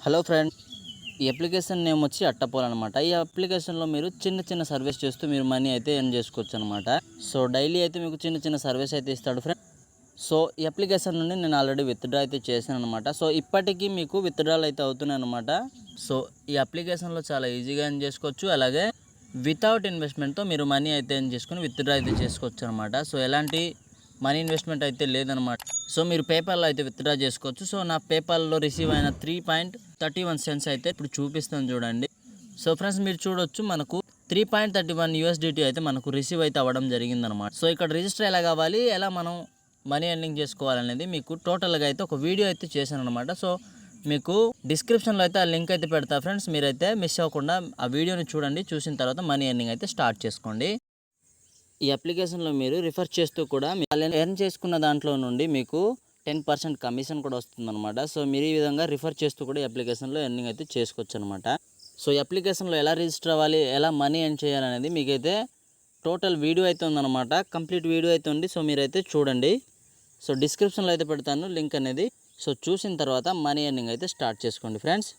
Hello friend, ఈ application name వచ్చి అట్టపోల్ అనమాట. ఈ అప్లికేషన్లో మీరు చిన్న చిన్న సర్వీస్ చేస్తూ మీరు మనీ అయితే ఎర్న్ చేసుకోవచ్చు అనమాట. సో డైలీ అయితే మీకు చిన్న చిన్న సర్వీస్ అయితే ఇస్తాడు ఫ్రెండ్. సో ఈ అప్లికేషన్ నుండి నేను ఆల్రెడీ విత్డ్రా అయితే చేశాను అనమాట. సో ఇప్పటికీ మీకు విత్డ్రాలు అయితే అవుతున్నాయి అనమాట. సో ఈ అప్లికేషన్లో చాలా ఈజీగా ఎర్న్ చేసుకోవచ్చు. అలాగే వితౌట్ ఇన్వెస్ట్మెంట్తో మీరు మనీ అయితే ఎర్న్ చేసుకుని విత్డ్రా అయితే చేసుకోవచ్చు అనమాట. సో ఎలాంటి మనీ ఇన్వెస్ట్మెంట్ అయితే లేదనమాట. సో మీరు పేపాల్లో అయితే విత్డ్రా చేసుకోవచ్చు. సో నా పేపాల్లో రిసీవ్ అయిన 3.31 సెంట్స్ అయితే ఇప్పుడు చూపిస్తాను చూడండి. సో ఫ్రెండ్స్, మీరు చూడొచ్చు, మనకు 3.31 USDT అయితే మనకు రిసీవ్ అయితే అవ్వడం జరిగిందనమాట. సో ఇక్కడ రిజిస్టర్ ఎలా కావాలి, ఎలా మనం మనీ ఎర్నింగ్ చేసుకోవాలనేది మీకు టోటల్గా అయితే ఒక వీడియో అయితే చేశాను అనమాట. సో మీకు డిస్క్రిప్షన్లో అయితే ఆ లింక్ అయితే పెడతా ఫ్రెండ్స్, మీరైతే మిస్ అవ్వకుండా ఆ వీడియోని చూడండి. చూసిన తర్వాత మనీ ఎర్నింగ్ అయితే స్టార్ట్ చేసుకోండి. ఈ అప్లికేషన్లో మీరు రిఫర్ చేస్తూ కూడా ఎర్న్ చేసుకున్న దాంట్లో నుండి మీకు 10% కమిషన్ కూడా వస్తుందన్నమాట. సో మీరు ఈ విధంగా రిఫర్ చేస్తూ కూడా ఈ అప్లికేషన్లో ఎర్నింగ్ అయితే చేసుకోవచ్చు అనమాట. సో ఈ అప్లికేషన్లో ఎలా రిజిస్టర్ అవ్వాలి, ఎలా మనీ ఎర్న్ చేయాలనేది మీకైతే టోటల్ వీడియో అయితే ఉందన్నమాట. కంప్లీట్ వీడియో అయితే ఉంది. సో మీరైతే చూడండి. సో డిస్క్రిప్షన్లో అయితే పెడతాను లింక్ అనేది. సో చూసిన తర్వాత మనీ ఎర్నింగ్ అయితే స్టార్ట్ చేసుకోండి ఫ్రెండ్స్.